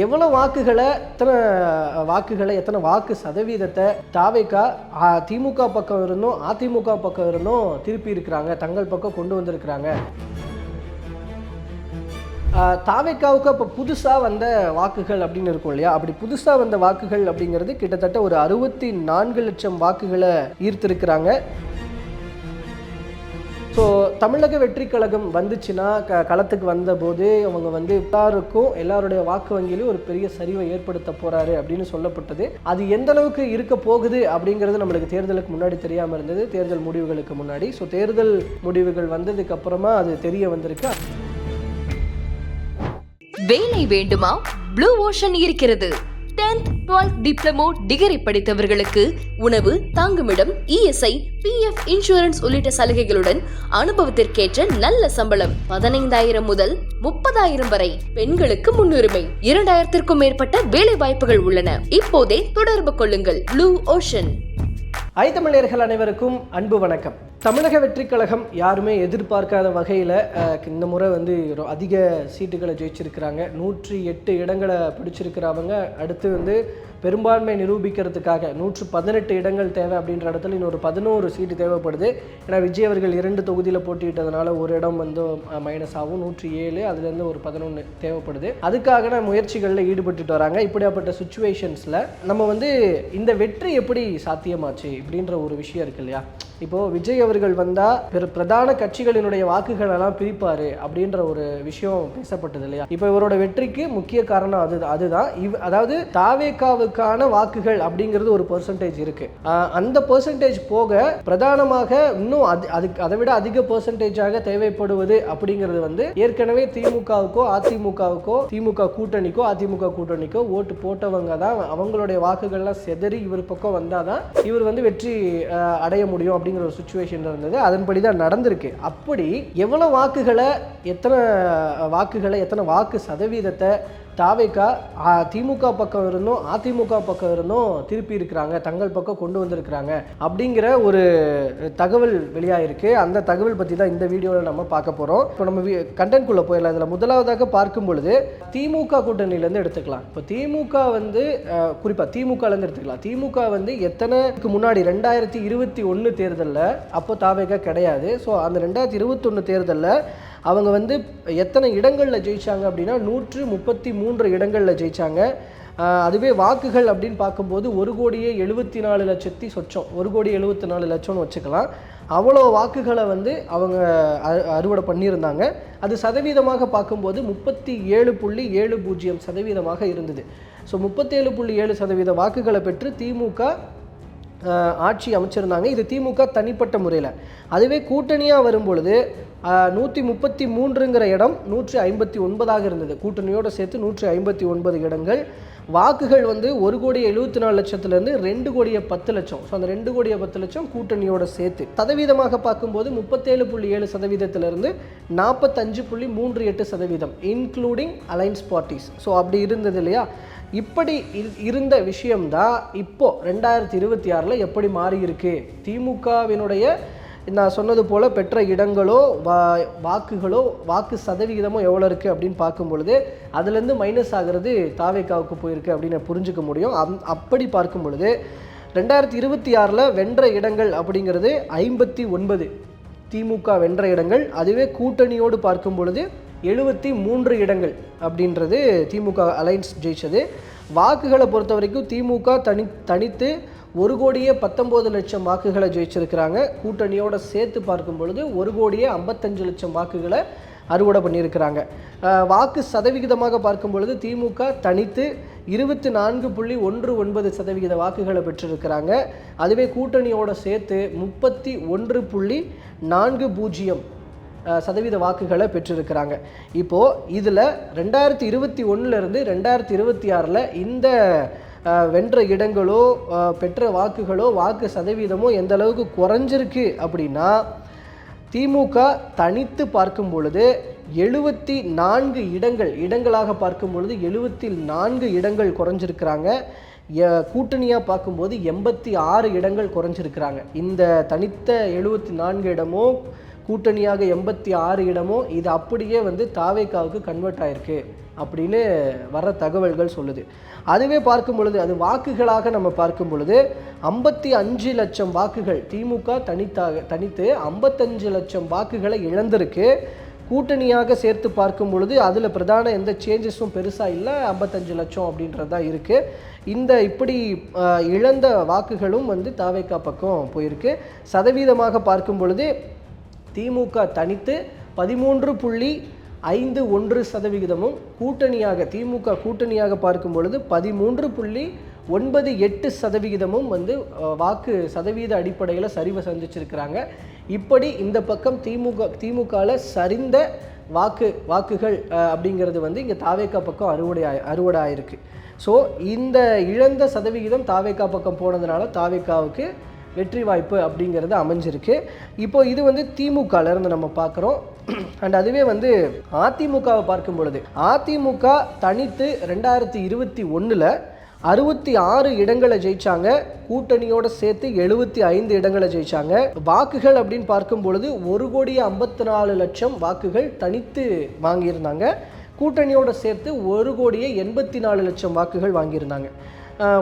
எவ்வளோ வாக்குகளை எத்தனை வாக்கு சதவீதத்தை தாவேகா திமுக பக்கம் இருந்தும் அதிமுக பக்கம் இருந்தும் திருப்பி இருக்கிறாங்க, தங்கள் பக்கம் கொண்டு வந்திருக்கிறாங்க. தாவேகாவுக்கு இப்போ புதுசாக வந்த வாக்குகள் அப்படின்னு இருக்கும் இல்லையா, அப்படி புதுசாக வந்த வாக்குகள் அப்படிங்கிறது கிட்டத்தட்ட ஒரு 64 லட்சம் வாக்குகளை ஈர்த்திருக்கிறாங்க. ஸோ தமிழக வெற்றி கழகம் வந்துச்சுன்னா களத்துக்கு வந்தபோது அவங்க வந்து எல்லாருடைய வாக்கு வங்கியிலும் ஒரு பெரிய சரிவை ஏற்படுத்த போறாரு அப்படின்னு சொல்லப்பட்டது. அது எந்த அளவுக்கு இருக்க போகுது அப்படிங்கிறது நம்மளுக்கு தேர்தலுக்கு முன்னாடி தெரியாமல் இருந்தது, தேர்தல் முடிவுகளுக்கு முன்னாடி. ஸோ தேர்தல் முடிவுகள் வந்ததுக்கு அப்புறமா அது தெரிய வந்திருக்கு. வேலை வேண்டுமா? ப்ளூ ஓஷன் இருக்கிறது. 10th 12th டிப்ளமோ டிகிரி படித்தவர்களுக்கு உணவு, தங்குமிடம், இஎஸ்ஐ, PF இன்சூரன்ஸ் உள்ளிட்ட சலுகைகளுடன் அனுபவத்திற்கேற்ற நல்ல சம்பளம் 15,000 முதல் 30,000 வரை. பெண்களுக்கு முன்னுரிமை. 2,000க்கும் மேற்பட்ட வேலை வாய்ப்புகள் உள்ளன. இப்போதே தொடர்பு கொள்ளுங்கள். Blue ocean. தமிழர்கள் அனைவருக்கும் அன்பு வணக்கம். தமிழக வெற்றி கழகம் யாருமே எதிர்பார்க்காத வகையில் இந்த முறை வந்து அதிக சீட்டுகளை ஜெயிச்சிருக்கிறாங்க. 108 இடங்களை பிடிச்சிருக்கிறவங்க அடுத்து வந்து பெரும்பான்மை நிரூபிக்கிறதுக்காக 118 இடங்கள் தேவை அப்படின்ற இடத்துல இன்னொரு 11 சீட்டு தேவைப்படுது. ஏன்னா விஜய் அவர்கள் 2 தொகுதியில் போட்டியிட்டதுனால ஒரு இடம் வந்து மைனஸ் ஆகும். 107 அதுலேருந்து ஒரு 11 தேவைப்படுது. அதுக்காக முயற்சிகளில் ஈடுபட்டுட்டு வராங்க. இப்படியாப்பட்ட சுச்சுவேஷன்ஸில் நம்ம வந்து இந்த வெற்றி எப்படி சாத்தியமாச்சு இப்படின்ற ஒரு விஷயம் இருக்கு இல்லையா. இப்போது விஜய் அவர்கள் வந்தால் பிரதான கட்சிகளினுடைய வாக்குகள் எல்லாம் பிரிப்பார் அப்படின்ற ஒரு விஷயம் பேசப்பட்டது இல்லையா. இப்போ இவரோட வெற்றிக்கு முக்கிய காரணம் அதுதான். அதாவது தாவேகாவுக்கான வாக்குகள் அப்படிங்கிறது ஒரு பெர்சன்டேஜ் இருக்கு. அந்த பெர்சன்டேஜ் போக பிரதானமாக இன்னும் அதை விட அதிக பெர்சன்டேஜாக தேவைப்படுவது அப்படிங்கிறது வந்து ஏற்கனவே திமுகவுக்கோ அதிமுகவுக்கோ, திமுக கூட்டணிக்கோ அதிமுக கூட்டணிக்கோ ஓட்டு போட்டவங்க தான் அவங்களுடைய வாக்குகள்லாம் செதறி இவர் பக்கம் வந்தாதான் இவர் வந்து வெற்றி அடைய முடியும் அப்படிங்கிற ஒரு சுச்சுவேஷன் இருந்தது. அதன்படி தான் நடந்திருக்கு. அப்படி எவ்வளவு எத்தனை வாக்கு சதவீதத்தை தாவேகா திமுக பக்கம் இருந்தும் அதிமுக பக்கம் இருந்தும் திருப்பி இருக்கிறாங்க, தங்கள் பக்கம் கொண்டு வந்திருக்கிறாங்க அப்படிங்கிற ஒரு தகவல் வெளியாயிருக்கு. அந்த தகவல் பற்றி தான் இந்த வீடியோவில் நம்ம பார்க்க போகிறோம். இப்போ நம்ம கண்டென்ட்குள்ளே போயிடலாம். இதில் முதலாவதாக பார்க்கும் பொழுது திமுக கூட்டணியிலேருந்து எடுத்துக்கலாம். இப்போ திமுக வந்து குறிப்பாக திமுகலேருந்து எடுத்துக்கலாம். திமுக வந்து எத்தனைக்கு முன்னாடி 2021 தேர்தலில் அப்போ தாவேகா கிடையாது. ஸோ அந்த 2021 தேர்தலில் அவங்க வந்து எத்தனை இடங்களில் ஜெயிச்சாங்க அப்படின்னா 133 இடங்களில் ஜெயிச்சாங்க. அதுவே வாக்குகள் அப்படின்னு பார்க்கும்போது 1,74,00,000 சொச்சம், 1,74,00,000 வச்சுக்கலாம். அவ்வளோ வாக்குகளை வந்து அவங்க அறுவடை பண்ணியிருந்தாங்க. அது சதவீதமாக பார்க்கும்போது 37.70% இருந்தது. ஸோ 37.7% வாக்குகளை பெற்று திமுக ஆட்சி அமைச்சிருந்தாங்க. இது திமுக தனிப்பட்ட முறையில். அதுவே கூட்டணியாக வரும்பொழுது 133ங்கிற இடம் 159ஆக இருந்தது. கூட்டணியோடு சேர்த்து 159 இடங்கள். வாக்குகள் வந்து 1,74,00,000 2,10,00,000. ஸோ அந்த 2,10,00,000 கூட்டணியோட சேர்த்து சதவீதமாக பார்க்கும்போது 37.7% 45.38% இன்க்ளூடிங் அலைன்ஸ் பார்ட்டிஸ். ஸோ அப்படி இருந்தது இல்லையா. இப்படி இருந்த விஷயம்தான் இப்போ 2026 எப்படி மாறி இருக்கு. திமுகவினுடைய நான் சொன்னது போல் பெற்ற இடங்களோ வாக்குகளோ வாக்கு சதவிகிதமோ எவ்வளோ இருக்குது அப்படின்னு பார்க்கும் பொழுது அதுலேருந்து மைனஸ் ஆகிறது தாவேகாவுக்கு போயிருக்கு அப்படின்னு புரிஞ்சுக்க முடியும். அப்படி பார்க்கும் பொழுது 2026 வென்ற இடங்கள் அப்படிங்கிறது 59 திமுக வென்ற இடங்கள். அதுவே கூட்டணியோடு பார்க்கும் பொழுது 73 இடங்கள் அப்படின்றது திமுக அலைன்ஸ் ஜெயிச்சது. வாக்குகளை பொறுத்த வரைக்கும் திமுக தனித்து 1,19,00,000 வாக்குகளை ஜெயிச்சிருக்கிறாங்க. கூட்டணியோட சேர்த்து பார்க்கும் பொழுது 1,55,00,000 வாக்குகளை அறுவடை பண்ணியிருக்கிறாங்க. வாக்கு சதவிகிதமாக பார்க்கும் பொழுது திமுக தனித்து 24.19% வாக்குகளை பெற்றிருக்கிறாங்க. அதுவே கூட்டணியோட சேர்த்து 31.40% வாக்குகளை பெற்றிருக்கிறாங்க. இப்போது இதில் 2021 2026 இந்த வென்ற இடங்களோ பெற்ற வாக்குகளோ வாக்கு சதவீதமோ எந்த அளவுக்கு குறைஞ்சிருக்கு அப்படின்னா திமுக தனித்து பார்க்கும் பொழுது 74 இடங்களாக பார்க்கும் பொழுது 74 இடங்கள் குறைஞ்சிருக்கிறாங்க. கூட்டணியாக பார்க்கும்போது 86 இடங்கள் குறைஞ்சிருக்கிறாங்க. இந்த தனித்த 74 இடமோ கூட்டணியாக 86 இடமோ இது அப்படியே வந்து தாவேகாவுக்கு கன்வெர்ட் ஆயிருக்கு. அப்படின்னு வர தகவல்கள் சொல்லுது. அதுவே பார்க்கும் பொழுது அது வாக்குகளாக நம்ம பார்க்கும் பொழுது 55 லட்சம் வாக்குகள் திமுக தனித்து 55 லட்சம் வாக்குகளை இழந்திருக்கு. கூட்டணியாக சேர்த்து பார்க்கும் பொழுது அதில் பிரதான எந்த சேஞ்சஸும் பெருசாக இல்லை, 55 லட்சம் அப்படின்றது தான் இருக்குது. இந்த இப்படி இழந்த வாக்குகளும் வந்து தாவேகா பக்கம் போயிருக்கு. சதவீதமாக பார்க்கும் பொழுது திமுக தனித்து 13.51% திமுக கூட்டணியாக பார்க்கும் பொழுது 13.98% வந்து வாக்கு சதவீத அடிப்படையில் சரிவை சந்திச்சிருக்கிறாங்க. இப்படி இந்த பக்கம் திமுகவில் சரிந்த வாக்குகள் அப்படிங்கிறது வந்து இங்கே தாவேகா பக்கம் அறுவடை ஆயிருக்கு. ஸோ இந்த இழந்த சதவிகிதம் தாவேகா பக்கம் போனதுனால தாவேகாவுக்கு வெற்றி வாய்ப்பு அப்படிங்கிறது அமைஞ்சிருக்கு. இப்போ இது வந்து திமுகலேருந்து நம்ம பார்க்குறோம். அண்ட் அதுவே வந்து அதிமுகவை பார்க்கும் பொழுது அதிமுக தனித்து 2021 66 இடங்களை ஜெயிச்சாங்க. கூட்டணியோடு சேர்த்து 75 இடங்களை ஜெயிச்சாங்க. வாக்குகள் அப்படின்னு பார்க்கும் பொழுது 1,54,00,000 வாக்குகள் தனித்து வாங்கியிருந்தாங்க. கூட்டணியோடு சேர்த்து 1,84,00,000 வாக்குகள் வாங்கியிருந்தாங்க.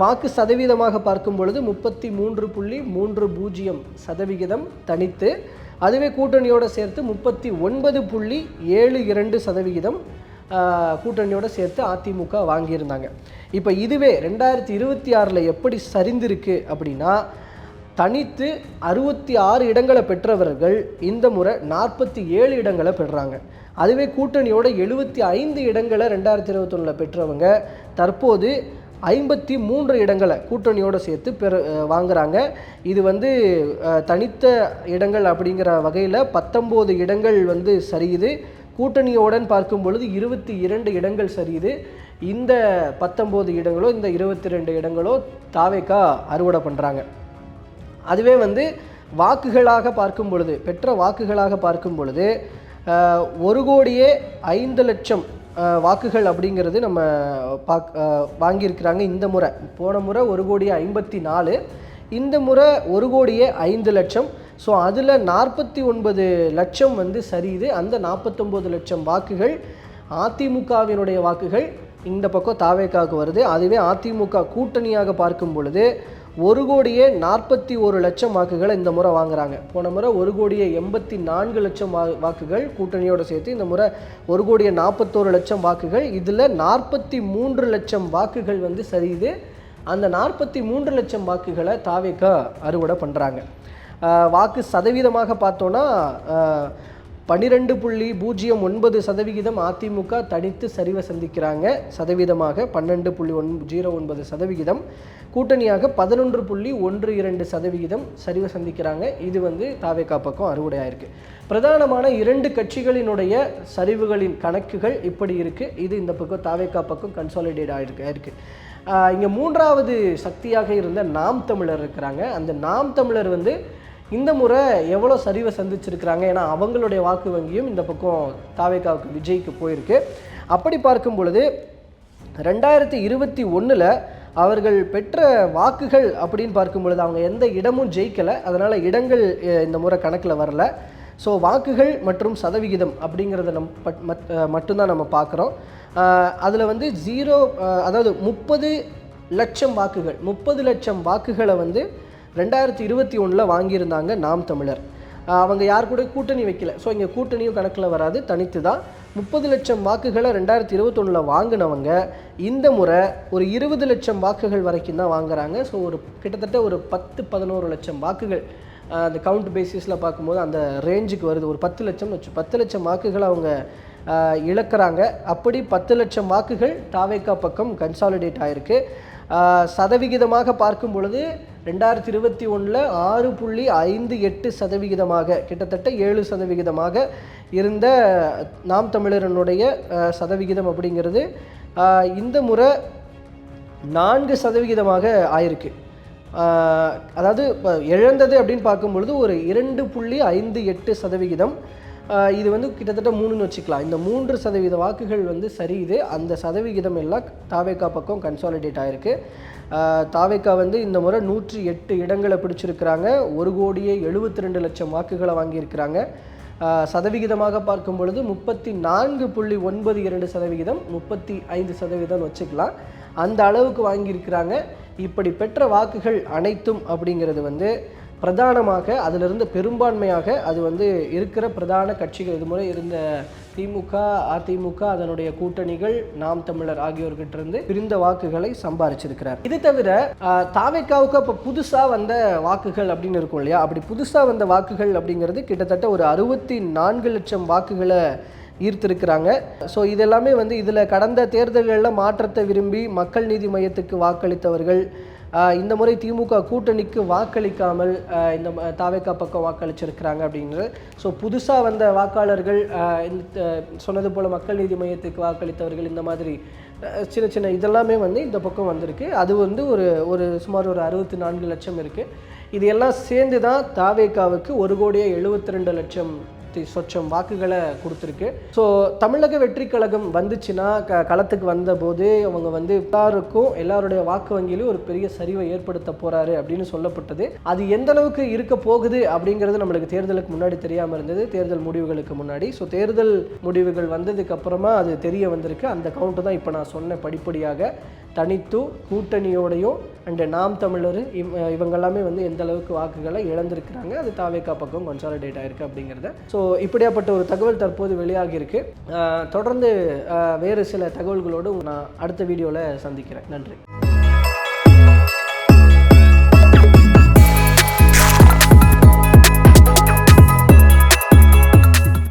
வாக்கு சதவீதமாக பார்க்கும் பொழுது 33.30% தனித்து, அதுவே கூட்டணியோடு சேர்த்து 39.72% கூட்டணியோடு சேர்த்து அதிமுக வாங்கியிருந்தாங்க. இப்போ இதுவே 2026 எப்படி சரிந்திருக்கு அப்படின்னா, தனித்து 66 இடங்களை பெற்றவர்கள் இந்த முறை 47 இடங்களை பெறுறாங்க. அதுவே கூட்டணியோட 75 இடங்களை 2021 பெற்றவங்க தற்போது 53 இடங்களை கூட்டணியோடு சேர்த்து வாங்குறாங்க. இது வந்து தனித்த இடங்கள் அப்படிங்கிற வகையில் 19 இடங்கள் வந்து சரியுது. கூட்டணியோடன் பார்க்கும் பொழுது 22 இடங்கள் சரியுது. இந்த 19 இடங்களோ இந்த 22 இடங்களோ தாவேகா அறுவடை பண்ணுறாங்க. அதுவே வந்து வாக்குகளாக பார்க்கும் பொழுது பெற்ற வாக்குகளாக பார்க்கும் பொழுது 1,05,00,000 வாக்குகள் அப்படிங்கிறது நம்ம வாங்கியிருக்கிறாங்க இந்த முறை. போன முறை 1,54,00,000, இந்த முறை 1,05,00,000. ஸோ அதில் 49 லட்சம் வந்து சரியுது. அந்த 49 லட்சம் வாக்குகள் அதிமுகவினுடைய வாக்குகள் இந்த பக்கம் தாவேகாவுக்கு வருது. அதுவே அதிமுக கூட்டணியாக பார்க்கும் பொழுது 1,41,00,000 வாக்குகளை இந்த முறை வாங்குறாங்க. போன முறை 1,84,00,000 வாக்குகள் கூட்டணியோடு சேர்த்து, இந்த முறை 1,41,00,000 வாக்குகள். இதில் 43 லட்சம் வாக்குகள் வந்து சரியுது. அந்த 43 லட்சம் வாக்குகளை தாவேகா அறுவடை பண்ணுறாங்க. வாக்கு சதவீதமாக பார்த்தோன்னா 12.09% அதிமுக தனித்து சரிவை சந்திக்கிறாங்க. சதவீதமாக 12.09%, கூட்டணியாக 11.12% சரிவை சந்திக்கிறாங்க. இது வந்து தாவேகா பக்கம் அறுவடையாயிருக்கு. பிரதானமான 2 கட்சிகளினுடைய சரிவுகளின் கணக்குகள் இப்படி இருக்குது. இது இந்த பக்கம் தாவேகா பக்கம் கன்சாலிடேட் ஆயிருக்கு. இங்கே 3வது சக்தியாக இருந்த நாம் தமிழர் இருக்கிறாங்க. அந்த நாம் தமிழர் வந்து இந்த முறை எவ்வளோ சரிவை சந்திச்சிருக்கிறாங்க, ஏன்னா அவங்களுடைய வாக்கு வங்கியும் இந்த பக்கம் தாவேகாவுக்கு விஜய்க்கு போயிருக்கு. அப்படி பார்க்கும் பொழுது 2021 அவர்கள் பெற்ற வாக்குகள் அப்படின்னு பார்க்கும் பொழுது அவங்க எந்த இடமும் ஜெயிக்கலை. அதனால் இடங்கள் இந்த முறை கணக்கில் வரல. ஸோ வாக்குகள் மற்றும் சதவிகிதம் அப்படிங்கிறத மட்டும்தான் நம்ம பார்க்குறோம். அதில் வந்து அதாவது 30 லட்சம் வாக்குகள் 30 லட்சம் வாக்குகளை வந்து 2021 வாங்கியிருந்தாங்க நாம் தமிழர். அவங்க யார் கூட கூட்டணி வைக்கல. ஸோ இங்கே கூட்டணியும் கணக்கில் வராது, தனித்து தான். 30 லட்சம் வாக்குகளை 2021 வாங்கினவங்க இந்த முறை ஒரு 20 லட்சம் வாக்குகள் வரைக்கும் தான் வாங்குறாங்க. ஸோ கிட்டத்தட்ட ஒரு 10-11 லட்சம் வாக்குகள் அந்த கவுண்ட் பேசிஸில் பார்க்கும்போது அந்த ரேஞ்சுக்கு வருது. ஒரு 10 லட்சம் வாக்குகள் அவங்க இழக்கிறாங்க. அப்படி 10 லட்சம் வாக்குகள் தாவேகா பக்கம் கன்சாலிடேட் ஆகிருக்கு. சதவிகிதமாக பார்க்கும் பொழுது 2021 6.58%, கிட்டத்தட்ட 7% இருந்த நாம் தமிழரனுடைய சதவிகிதம் அப்படிங்கிறது இந்த முறை 4% ஆயிருக்கு. அதாவது இப்போ இழந்தது அப்படின்னு பார்க்கும்பொழுது ஒரு 2.58%. இது வந்து கிட்டத்தட்ட 3ன்னு வச்சுக்கலாம். இந்த 3% வாக்குகள் வந்து சரியுது. அந்த சதவிகிதம் எல்லாம் தாவேகா பக்கம் கன்சாலிடேட் ஆகிருக்கு. தாவேகா வந்து இந்த முறை 108 இடங்களை பிடிச்சிருக்கிறாங்க. 1,72,00,000 வாக்குகளை வாங்கியிருக்கிறாங்க. சதவிகிதமாக பார்க்கும் பொழுது 34.92%, 35% வச்சுக்கலாம். அந்த அளவுக்கு வாங்கியிருக்கிறாங்க. இப்படி பெற்ற வாக்குகள் அனைத்தும் அப்படிங்கிறது வந்து பிரதானமாக அதிலிருந்து பெரும்பான்மையாக அது வந்து இருக்கிற பிரதான கட்சிகள், இதுமுறை இருந்த திமுக, அதிமுக, அதனுடைய கூட்டணிகள், நாம் தமிழர் ஆகியோர்கிட்டிருந்து பிரிந்த வாக்குகளை சம்பாரிச்சிருக்கிறார். இது தவிர தாவேக்காவுக்கு இப்போ புதுசாக வந்த வாக்குகள் அப்படின்னு இருக்கும் இல்லையா, அப்படி புதுசாக வந்த வாக்குகள் அப்படிங்கிறது கிட்டத்தட்ட ஒரு 64 லட்சம் வாக்குகளை ஈர்த்திருக்கிறாங்க. ஸோ இதெல்லாமே வந்து இதில் கடந்த தேர்தல்களில் மாற்றத்தை விரும்பி மக்கள் நீதி மையத்துக்கு வாக்களித்தவர்கள், இந்த முறை திமுக கூட்டணிக்கு வாக்களிக்காமல் இந்த தாவேக்கா பக்கம் வாக்களிச்சிருக்கிறாங்க அப்படிங்கிறது. ஸோ புதுசாக வந்த வாக்காளர்கள், சொன்னது போல் மக்கள் நீதி மையத்துக்கு வாக்களித்தவர்கள், இந்த மாதிரி சின்ன சின்ன இதெல்லாமே வந்து இந்த பக்கம் வந்திருக்கு. அது வந்து ஒரு சுமார் ஒரு 64 லட்சம் இருக்குது. இது எல்லாம் சேர்ந்து தான் தாவேக்காவுக்கு 1,72,00,000 சொச்சம் வாக்குகளை கொடுத்துருக்கு. ஸோ தமிழக வெற்றி கழகம் வந்துச்சுன்னா களத்துக்கு வந்தபோது அவங்க வந்து எல்லாருடைய வாக்கு வங்கியிலும் ஒரு பெரிய சரிவை ஏற்படுத்த போறாரு அப்படின்னு சொல்லப்பட்டது. அது எந்த அளவுக்கு இருக்க போகுது அப்படிங்கிறது நம்மளுக்கு தேர்தலுக்கு முன்னாடி தெரியாமல் இருந்தது, தேர்தல் முடிவுகளுக்கு முன்னாடி. ஸோ தேர்தல் முடிவுகள் வந்ததுக்கு அப்புறமா அது தெரிய வந்திருக்கு. அந்த கவுண்ட் தான் இப்போ நான் சொன்ன படிப்படியாக தனித்து கூட்டணியோடையும் அண்டு நாம் தமிழர் இவங்கெல்லாமே வந்து எந்த அளவுக்கு வாக்குகளை இழந்திருக்கிறாங்க, அது தாவேக்கா பக்கம் கன்சாலிடேட் ஆயிருக்கு அப்படிங்கிறத. ஸோ இப்படியாப்பட்ட ஒரு தகவல் தற்போது வெளியாகி இருக்கு. தொடர்ந்து வேறு சில தகவல்களோடு நான் அடுத்த வீடியோவில் சந்திக்கிறேன். நன்றி.